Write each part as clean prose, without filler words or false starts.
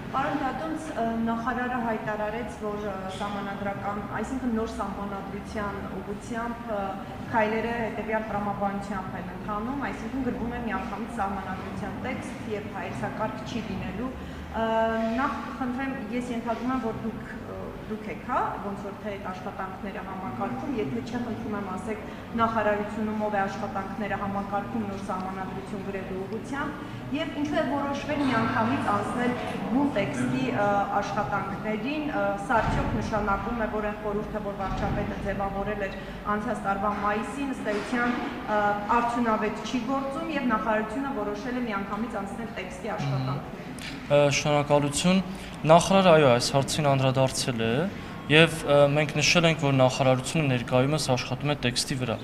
Պարոն Դատոնց, նախարարը հայտարարեց, որ սահմանադրական, այսինքն նոր սահմանադրության ուղղությամբ քայլերը հետևյալ տրամաբանությամբ են ընթանում, այսինքն գրվում է միանգամից սահմանադրության տեքստ եւ հայեցակարգ չի լինելու։ Նախ խնդրեմ, ես ենթադրում եմ, որ դուք եք, հա, ոնց որ թե այդ աշխատանքները համակարգում, եթե չէ, խնդրում եմ ասեք նախարարությունում ով է աշխատանքները համակարգում նոր սահմանադրություն գրելու ուղղությամբ եւ ինչու է որոշվել միանգամից անցնել բուն տեքստի աշխատանքներին, սա արդյոք նշանակում է, որ այն խորհուրդը, որ վարչապետը ձևավորել էր անցած տարվա մայիսին, ըստ էության արդյունավետ չի գործում եւ նախարարությունը որոշել է միանգամից անցնել տեքստի աշխատանքներին։ Շնորհակալություն։ Նախարարը այո, այս հարցին անդրադարձել է եւ մենք նշել ենք, որ նախարարությունը ներկայումս աշխատում է տեքստի վրա։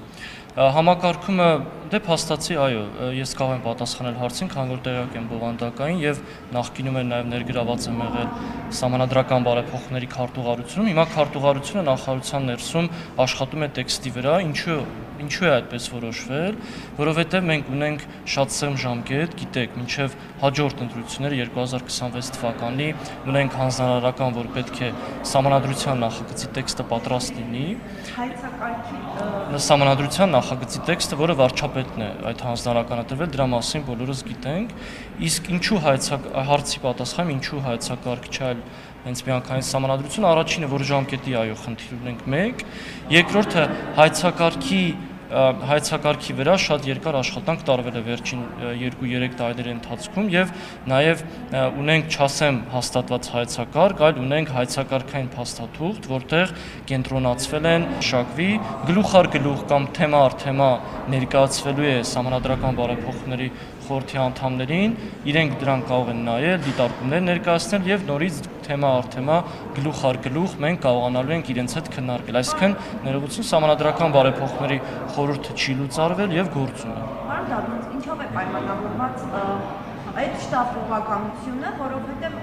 Համակարգումը դե փաստացի այո, ես կարող եմ պատասխանել հարցին, քանի որ տեղյակ եմ բովանդակային եւ նախկինում էր նաեւ ներգրաված եմ եղել սահմանադրական բարեփոխումների քարտուղարությունում։ Հիմա քարտուղարությունը նախարարության ներսում աշխատում է տեքստի վրա, ինչու է այդպես որոշվել, որովհետեւ մենք ունենք շատ սերմ ժամկետ, գիտեք, մինչեւ հաջորդ ընտրությունները 2026 թվականի ունենք հանձնարարական, որ պետք է սահմանադրության նախագծի տեքստը պատրաստ լինի։ Հայեցակարգի Սահմանադրության նախագծի տեքստը, որը վարչապետն է այդ հանձնարարականը տրվել, դրա մասին բոլորս գիտենք, իսկ ինչու հարցի պատասխանը ինչու հայեցակարգ չէ, այլ հենց միանգամից սահմանադրություն, առաջինը, որ ժամկետի այո խնդիր ունենք 1, երկրորդը հայեցակարգի վրա շատ երկար աշխատանք տարվել է վերջին 2-3 տարիների ընթացքում եւ նաեւ ունենք չասեմ հաստատված հայեցակարգ, այլ ունենք հայեցակարգային փաստաթուղթ, որտեղ կենտրոնացվել են շակվի գլուխ առ գլուխ կամ թեմա առ թեմա ներկայացվելու է սահմանադրական բարեփոխումների խորհրդի անդամներին, իրենք դրան կարող են նայել, դիտարկումներ ներկայացնել եւ նորից թեմա առ թեմա գլուխ առ գլուխ մենք կարողանալու ենք իրենց հետ քննարկել։ Այսինքն ներողություն սահմանադրական բարեփոխումների խորհուրդը չի լուծարվել եւ գործում է։ Պարոն Դատոնց, ինչով է պայմանավորված այդ շտապողականությունը, որովհետեւ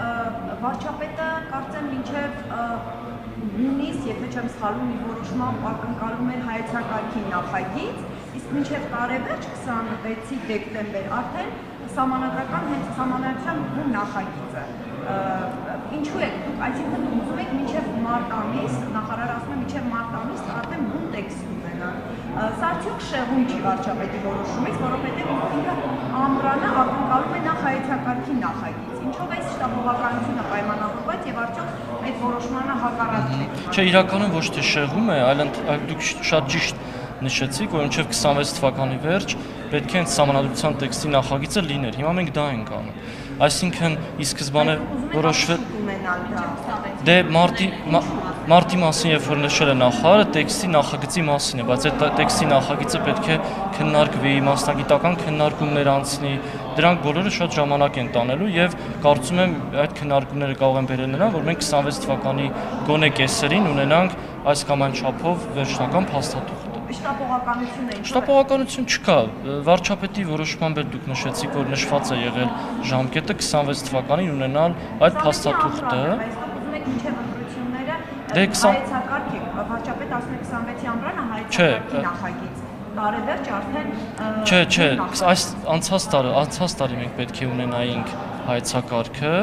վարչապետը կարծեմ մինչեւ հունիս, եթե չեմ սխալվում, մի որոշմամբ ակնկալում էր հայեցակարգի նախագիծ, իսկ մինչև տարեվերջ 26 դեկտեմբեր արդեն սահմանադրական հենց սահմանադրության բուն նախագիծը։ Ինչու եք դուք, այսինքն ուզում եք մինչև մարտ ամիս, նախարարը ասում է մինչև մարտ ամիս արդեն բուն տեքստ ունենալ։ Սա արդյոք շեղում չի վարչապետի որոշումից, որովհետև ինքը ամռանը ակնկալում է նախ հայեցակարգի նախագիծ։ Ինչով է շտապողականությունը պայմանավորված եւ արդյոք այդ որոշմանը հակառակ է։ Չէ, իրականում ոչ թե շեղում է, այլ դուք շատ ճիշտ նշեցիք, որ մինչև 26 թվականի վերջ պետք է հենց սահմանադրության տեքստի նախագիծը լիներ։ Հիմա մենք դա ենք անում։ Այսինքն ի սկզբանե որոշվել դե մարտի մասին, երբ որ նշել է նախարարը, տեքստի նախագծի մասին է, բայց այդ տեքստի նախագիծը պետք է քննարկվի, մասնագիտական քննարկումներ անցնի, դրանք բոլորը շատ ժամանակ են տանելու եւ կարծում եմ այդ քննարկումները կարող են բերել նրան, որ մենք 26 թվականի գոնե կեսերին ունենանք այս կամ այն չափով վերջնական փաստաթուղթ։ Շտապողականություն չկա, վարչապետի որոշմամբ էլ դուք նշեցիք, որ նշված է եղել ժամկետը 26 թվականին ունենալ այդ փաստաթուղթը։ Ուզում եք մինչև ընտրությունները դե հայեցակարգ է, վարչապետը ասում է 26-ի ամռանը հայեցակարգի նախագիծ։ Տարեվերջ արդեն Չէ, այս անցած տարի մենք պետք է ունենայինք հայեցակարգը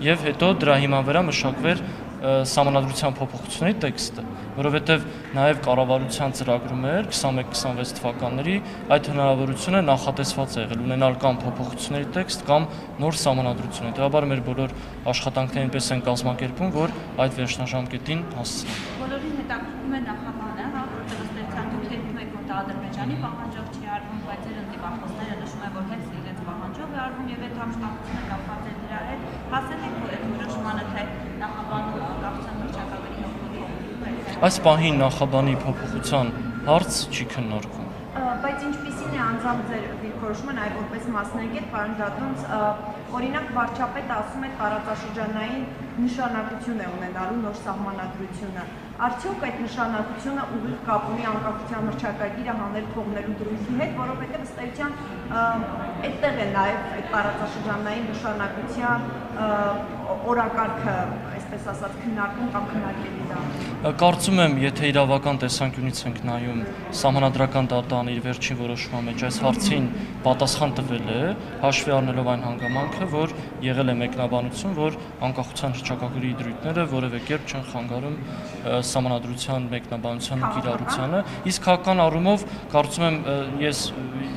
եւ հետո դրա հիման վրա մշակվեր սահմանադրության փոփոխությունների տեքստը, որովհետև նաև կառավարության ծրագրում էր 21-26 թվականների այդ հնարավորությունը նախատեսված է եղել ունենալ կամ փոփոխությունների տեքստ կամ նոր սահմանադրություն։ Հետևաբար մեր բոլոր աշխատանքները այնպես են կազմակերպում, որ այդ վերջնաժամկետին հասցնենք։ Բոլորին հետաքրքրում է նախաբանը, հա, որտեղ ըստ էության դուք հետում եք, որ Ադրբեջանի պահանջով չի արվում, բայց ձեր ընդդիմախոսները նշում են, որ հենց իրենց պահանջով է արվում եւ այդ համշտակությունը կապված է դրա հետ, հասել եք այդ որոշմանը, թե նախաբանը Այս պահին նախաբանի փոփոխության հարց չի քննարկվում։ Բայց ինչպիսին է անձամբ ձեր դիրքորոշումը նաև որպես մասնագետ, պարոն Դատոնց, օրինակ վարչապետը ասում է տարածաշրջանային նշանակություն է ունենալու նոր սահմանադրությունը։ Արդյոք այդ նշանակությունը ուղիղ կապ ունի անկախության հռչակագիրը հանել թողնելու դրույթի հետ, որովհետև ըստ էության այդտեղ է նաև այդ տարածաշրջանային նշանակության օրակարգը այսպես ասած, քննարկում կամ քննարկելի դա։ Կարծում եմ, եթե իրավական տեսանկյունից ենք նայում, Սահմանադրական դատարանը իր վերջին որոշման մեջ այս հարցին պատասխան տվել է, հաշվի առնելով այն հանգամանքը, որ եղել է մեկնաբանություն, որ անկախության հռչակագրի դրույթները որևէ կերպ չեն խանգարում Սահմանադրության մեկնաբանության կիրառությանը, իսկ քաղաքական առումով կարծում եմ ես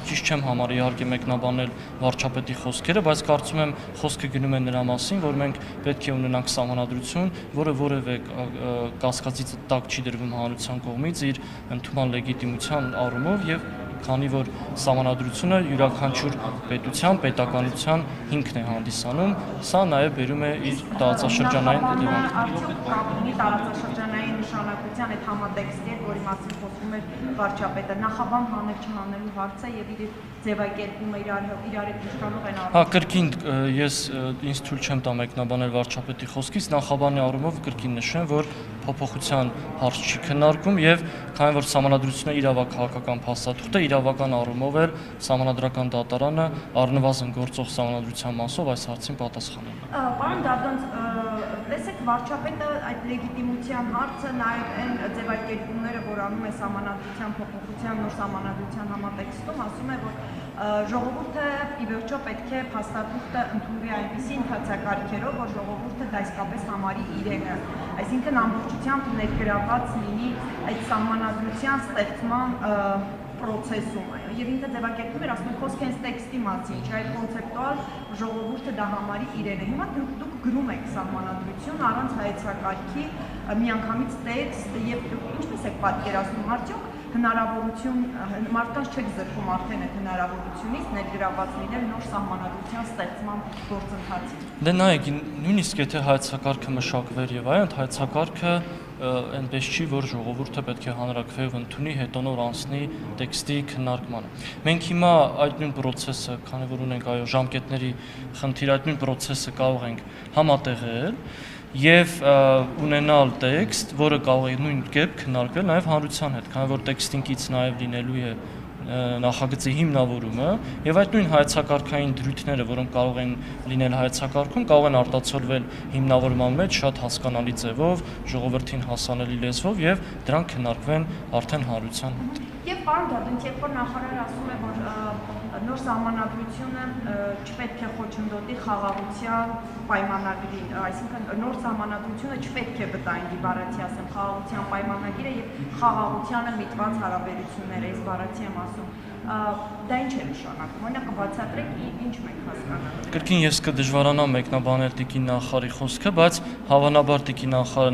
ճիշտ չեմ համարի իհարկե մեկնաբանել վարչապետի խոսքերը, բայց կարծում եմ խոսքը գնում է նրա մասին, որ մենք պետք է ունենանք Սահմանադրություն, որը որևէ կասկածի տակ չի դրվում հանրության կողմից իր ընդունման լեգիտիմության առումով եւ քանի որ Սահմանադրությունը յուրաքանչյուր պետության, պետականության հիմքն է հանդիսանում, սա նաև բերում է իր տարածաշրջանային հետևանքները։ Արդյոք կապ ունի տարածաշրջանային նշանակության այդ համատեքստի հետ, որի մասին խոսում էր վարչապետը, նախաբան հանել չհանելու հարցը եւ իր ձևակերպումը իրար հետ իշխանող են առնում։ Հա, կրկին ես ինձ թույլ չեմ տա մեկնաբանել վարչապետի խոսքից, նախաբանի առումով կրկին նշեմ, որ փոփոխության հարց չի քննարկում եւ քանի որ Սահմանադրությունը իրավաքաղաքական փաստաթուղթ է, իրավական առումով էլ Սահմանադրական դատարանը առնվազն գործող Սահմանադրության մասով այս հարցին պատասխանել է։ Պարոն Դադոնց, տեսեք վարչապետը այդ լեգիտիմության հարցը նաև այն ձևակերպումները, որ անում է Սահմանադրության փոփոխության նոր Սահմանադրության համատեքստում, ասում է, որ ժողովուրդը ի վերջո պետք է փաստաթուղթը ընդունվի այնպիսի ընթացակարգերով, որ ժողովուրդը դա իսկապես համարի իրենը, այսինքն ամբողջությամբ ներգրաված լինի այդ Սահմանադրության ստեղծման process-ում այո եւ ինքը ձևակերպում էր ասում խոսք հենց տեքստի մասին, չէ՞ այդ կոնցեպտուալ ժողովուրդը դա համարի իրենը։ Հիմա դուք գրում եք Սահմանադրություն առանց հայեցակարգի միանգամից տեքստ եւ ինչպես եք պատկերացնում արդյոք հնարավորություն մարդկանց չեք զրկում արդեն այդ հնարավորությունից ներգրաված լինել նոր Սահմանադրության ստեղծման գործընթացին։ Դե նայեք, նույնիսկ եթե հայեցակարգը մշակվեր եւ այլն, հայեցակարգը այնպես չի, որ ժողովուրդը պետք է հանրաքվեով ընդունի, հետո նոր անցնի տեքստի քննարկմանը։ Մենք հիմա այդ նույն process-ը, քանի որ ունենք այո ժամկետների խնդիր, այդ նույն process-ը կարող ենք համատեղել եւ ունենալ տեքստ, որը կարող է նույն կերպ քննարկվել նաեւ հանրության հետ, քանի որ տեքստինքից նաեւ լինելու է նախագծի հիմնավորումը եւ այդ նույն հայեցակարգային դրույթները, որոնք կարող են լինել հայեցակարգում, կարող են արտացոլվել հիմնավորման մեջ շատ հասկանալի ձևով, ժողովրդին հասանելի լեզվով եւ դրանք քննարկվեն արդեն հանրության հետ։ Եվ պարոն Դադոնց, երբ որ նախարարը ասում է, որ նոր Սահմանադրությունը չպետք է խոչընդոտի խաղաղության պայմանագրին, այսինքն նոր Սահմանադրությունը չպետք է վտանգի, բառացի ասեմ, խաղաղության պայմանագիրը եւ խաղաղությանը միտված հարաբերությունները, այս բառացի եմ ասում, դա ինչ է նշանակում, օրինակ բացատրեք ինչ մենք հասկանանք։ Կրկին ես կդժվարանամ մեկնաբանել տիկին նախարարի խոսքը, բայց հավանաբար տիկին նախարարը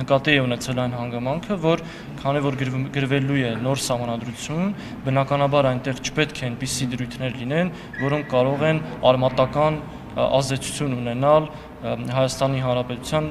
նկատի է ունեցել այն հանգամանքը, որ քանի որ գրվելու է նոր Սահմանադրություն, բնականաբար այնտեղ չպետք է այնպիսի դրույթներ լինեն, որոնք կարող են արմատական ազդեցություն ունենալ Հայաստանի Հանրապետության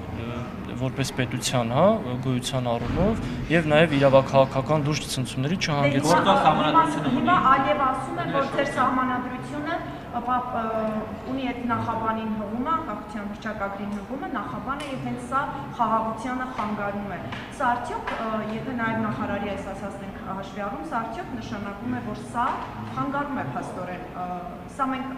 որպես պետության, հա, գոյության առումով եւ նաեւ իրավաքաղաքական լուրջ ցնցումների չհանգեցնի։ Հիմա Ալիև ասում է, որ ձեր Սահմանադրությունը ունի այդ նախաբանին հղումը, անկախության հռչակագրին հղումը, նախաբանը եւ հենց սա խաղաղությանը խանգարում է։ Սա արդյոք, եթե նաեւ նախարարի այս ասածն ենք հաշվի առնում, սա արդյոք նշանակում է, որ սա խանգարում է փաստորեն։ Սա մենք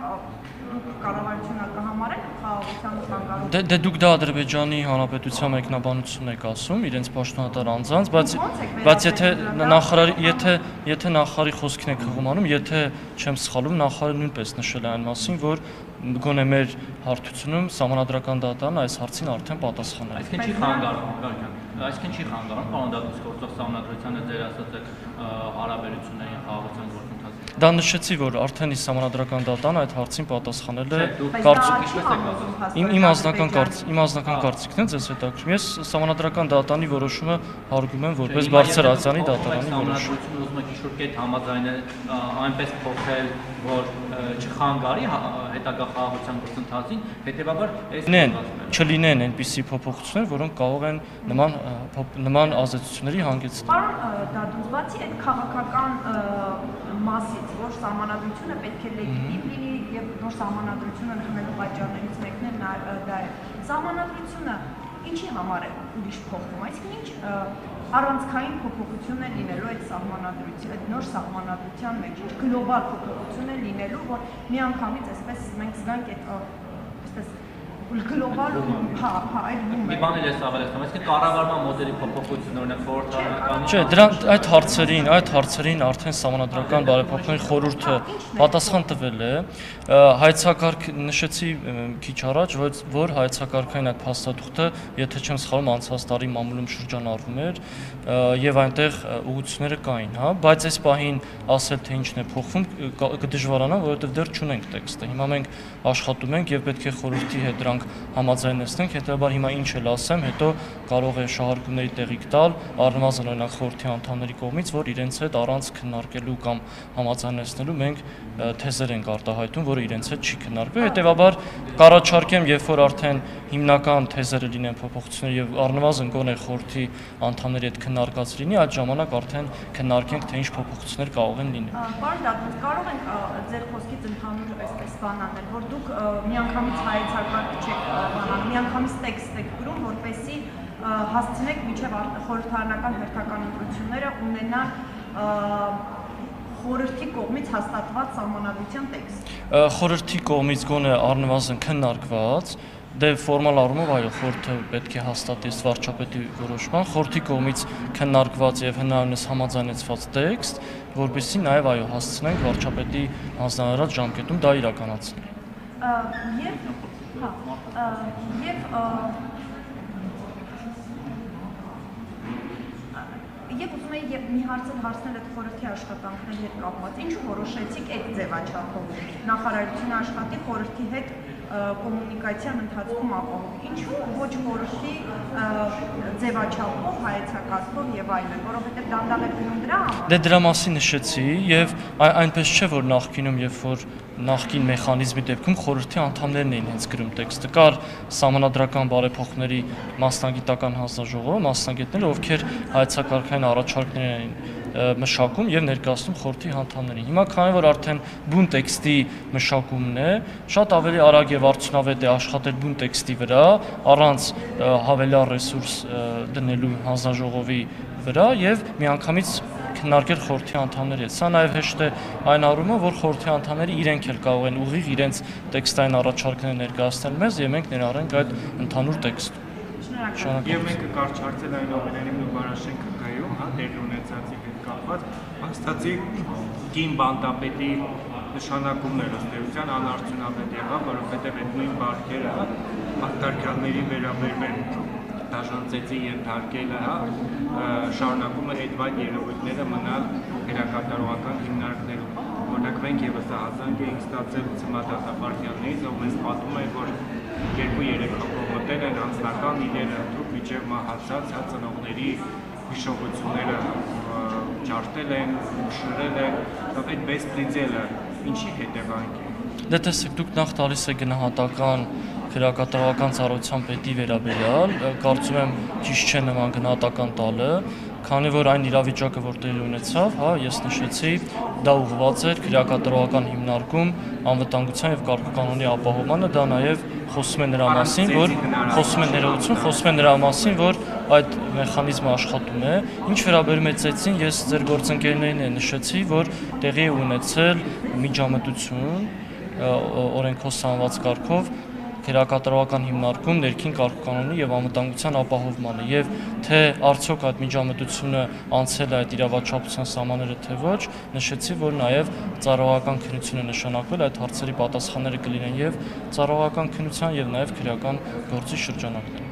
կառավարությունը կհամարենք խաղաղությանը խանգարում։ Դե դուք դա Ադրբեջանի Հանրապետության մեկնաբանությունն եք ասում, իրենց պաշտոնատար անձանց, բայց եթե նախարարի խոսքին եք հղումանում, եթե չեմ սխալվում, նախարարը նույնպես նշել է այն մասին, որ գոնե մեր հարթությունում Սահմանադրական դատարանը այս հարցին արդեն պատասխանել է։ Այսինքն չի խանգարում, պարոն Դադոնց, գործող Սահմանադրությանը ձեր ասած հարաբերությունների խաղաղության գործընթացը։ Դա նշեցի, որ արդեն Սահմանադրական դատարանը այդ հարցին պատասխանել է։ Իմ անձնական կարծիքն է, ձեզ հետաքրքրում։ Ես Սահմանադրական դատարանի որոշումը հարգում եմ որպես բարձրաստիճանի դատարանի որոշում։ Ուզում եք ինչ-որ կետ համաձայնել այնպես փոխել, որ չխանգարի հետագա խաղաղության գործընթացին, հետեւաբար չլինեն այնպիսի փոփոխություններ, որոնք կարող են նման ազդեցությունների հանգեցնել։ Պարոն Դադոնց, բացի այդ քաղաքական մասից, որ Սահմանադրությունը պետք է լեգիտիմ լինի եւ նոր Սահմանադրությունը ընդունելու պատճառներից մեկն էլ դա է։ Սահմանադրությունը ինչի համար է ուրիշ փոխվում, այսինքն ինչ առանցքային փոփոխություն է լինելու այդ Սահմանադրության, այդ նոր Սահմանադրության մեջ, ինչ գլոբալ փոփոխություն է լինելու, որ միանգամից այսպես մենք զգանք այդ այսպես գլոբալ այդ բում Մի բան էլ ես ավելացնում, այսինքն կառավարման մոդելի փոփոխություն օրինակ խորհրդարանականի Չէ, դրանք այդ հարցերին արդեն Սահմանադրական բարեփոխումների խորհուրդը պատասխան տվել է։ Հայեցակարգ նշեցի քիչ առաջ, որ հայեցակարգային այդ փաստաթուղթը, եթե չեմ սխալվում, անցած տարի մամուլում շրջանառվում էր եւ այնտեղ ուղղությունները կային, հա, բայց այս պահին ասել թե ինչն է փոխվում կդժվարանա, որովհետեւ դեռ չունենք տեքստը։ Հիմա մենք աշխատում ենք եւ պետք է խորհրդի հետ դրանք համաձայնեցնենք, հետեւաբար հիմա ինչ էլ ասեմ, հետո կարող է շահարկումների տեղիք տալ, առնվազն օրինակ խորհրդի անդամների կողմից, որ իրենց հետ առանց քննարկելու կամ համաձայնեցնելու մենք թեզեր ենք արտահայտում, որը իրենց հետ չի քննարկվել, հետեւաբար կառաջարկեմ, երբ որ արդեն հիմնական թեզերը լինեն փոփոխություններ եւ առնվազն գոնե խորհրդի անդամների հետ քննարկած լինի, այդ ժամանակ արդեն քննարկենք, թե ինչ փոփոխություններ կարող են լինել։ Պարոն Դատունց, կարող ենք ձեր խոսքից ընդհանուր այսպես բան անել, որ դուք միանգամից հայեցակարգ չեք բանանում, միանգամից տեքստ եք գրում, որպեսզի հասցնեք մինչև խորհրդարանական հերթական ընտրությունները ունենան խորհրդի կողմից հաստատված սահմանադրության տեքստ։ Խորհրդի կողմից գոնե առնվազն քննարկված Դե ֆորմալ առումով այո, խորհուրդը պետք է հաստատի վարչապետի որոշման, խորհրդի կողմից քննարկված եւ հնարավորինս համաձայնեցված տեքստ, որովհետեւ նաեւ այո հասցնենք վարչապետի հանձնարարած ժամկետում դա իրականացնել։ Եվ ուզում եի մի հարցը հարցնել այդ խորհրդի աշխատանքների հետ կապված, ինչու որոշեցիք այդ ձևաչափով նախարարությունը աշխատի խորհրդի հետ կոմունիկացիան ընթացքում ապահով, ինչու ոչ խորհրդի ձևաչափով, հայեցակարգով եւ այլն, որովհետեւ դանդաղ է գնում դրա համար։ Դե դրա մասին նշեցի եւ այնպես չէ որ նախկինում երբ որ նախկին մեխանիզմի դեպքում խորհրդի անդամներն էին հենց գրում տեքստը, կար Սահմանադրական բարեփոխումների մասնագիտական հանձնաժողովը, մասնագետները, ովքեր հայեցակարգային առաջարկներ էին մշակում եւ ներկայացնում խորհրդի անդամներին։ Հիմա քանի որ արդեն բուն տեքստի մշակումն է, շատ ավելի արագ եւ արդյունավետ է աշխատել բուն տեքստի վրա, առանց հավելյալ ռեսուրս դնելու հանձնաժողովի վրա եւ միանգամից քննարկել խորհրդի անդամների հետ։ Սա նաեւ հեշտ է այն առումով, որ խորհրդի անդամները իրենք էլ կարող են ուղիղ իրենց տեքստային առաջարկները ներկայացնել մեզ եւ մենք ներառենք այդ ընդհանուր տեքստը։ Եվ մենք կկարճացնել այն ամենին ու բարաշենք գայում, հա, դեր ունեցածի հետ կապված, հաստատի կին բանտապետի նշանակումներ ըստ էության անարդյունավետ եղավ, որովհետև այդ նույն բարքերը արտարքյանների վերաբերմեն դաշնացեցի ենթարկելը, հա, շարունակում է այդ վայր երևույթները մնալ գերակատարողական հիմնարկներում։ Օրինակ մենք եւս ահազանգ էինք ստացել Ցմադատապարտիաներից, ով մեզ պատմում է, որ 2-3 հոգով մտել են անձնական իրերը, դուք միջև մահացած ծնողների հիշողությունները ջարդել են, շրել են, այդ բեսպրիձելը ինչի հետևանք է։ Դե տեսեք, դուք նախ տալիս եք գնահատական քրեակատարողական ծառայության պետի վերաբերյալ, կարծում եմ ճիշտ չէ նման գնահատական տալը, քանի որ այն իրավիճակը, որ տեղի ունեցավ, հա, ես նշեցի, դա ուղղված էր քրեակատարողական հիմնարկում, անվտանգության եւ կարգուկանոնի ապահովմանը, դա նաեւ խոսում է նրա մասին, որ խոսում է նրա մասին, որ այդ մեխանիզմը աշխատում է։ Ինչ վերաբերում է ծեծին, ես ձեր գործընկերներին նշեցի, որ տեղի է ունեցել միջամտություն օրենքով սահմանված կարգով քրեակատարողական հիմնարկում ներքին կարգուկանոնի եւ անվտանգության ապահովմանը եւ թե արդյոք այդ միջամտությունը անցել է այդ իրավաչափության սահմանները թե ոչ, նշեցի, որ նաեւ ծառայողական քննություն է նշանակվել, այդ հարցերի պատասխանները կլինեն եւ ծառայողական քննության եւ նաեւ քրեական գործի շրջանակներում։